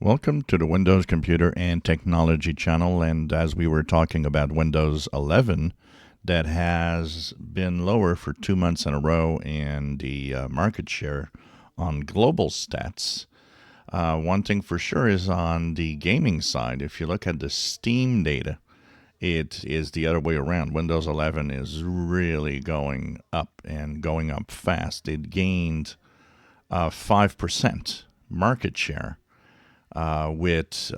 Welcome to the Windows Computer and Technology channel. And as we were talking about Windows 11, that has been lower for 2 months in a row, and the market share on global stats. One thing for sure is on the gaming side. If you look at the Steam data, it is the other way around. Windows 11 is really going up and going up fast. It gained 5% market share with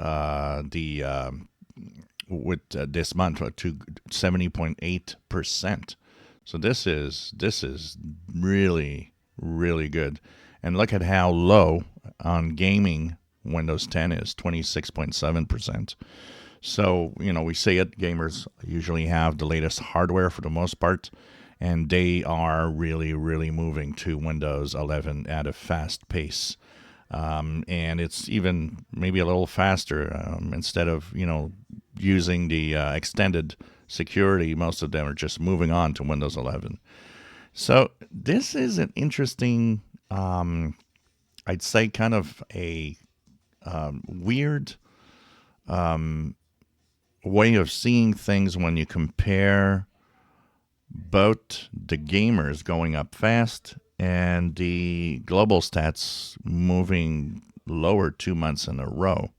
this month to 70.8%. So this is really good. And look at how low on gaming Windows 10 is, 26.7%. So, we say it, gamers usually have the latest hardware for the most part, and they are really moving to Windows 11 at a fast pace. And it's even maybe a little faster. Instead of, using the extended security, most of them are just moving on to Windows 11. So this is an interesting, I'd say kind of a weird way of seeing things when you compare both the gamers going up fast and the global stats moving lower 2 months in a row.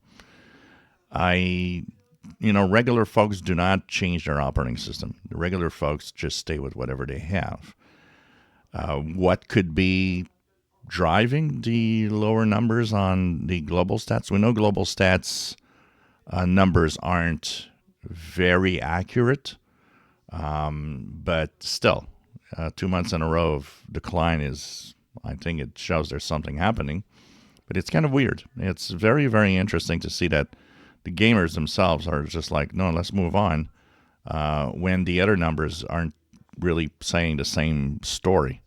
Regular folks do not change their operating system. The regular folks just stay with whatever they have. What could be driving the lower numbers on the global stats? We know global stats numbers aren't very accurate, but still, 2 months in a row of decline I think it shows there's something happening, but it's kind of weird. It's very interesting to see that the gamers themselves are just like, no, let's move on, when the other numbers aren't really saying the same story.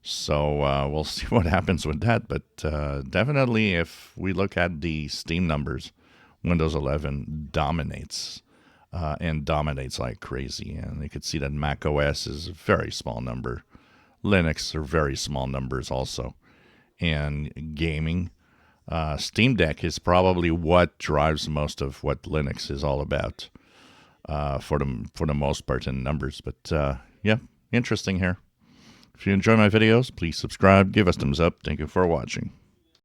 So we'll see what happens with that. But definitely, if we look at the Steam numbers, Windows 11 dominates. And dominates like crazy. And you could see that Mac OS is a very small number. Linux are very small numbers also. And gaming, Steam Deck is probably what drives most of what Linux is all about, for the most part in numbers. But yeah, interesting here. If you enjoy my videos, please subscribe, give us thumbs up. Thank you for watching.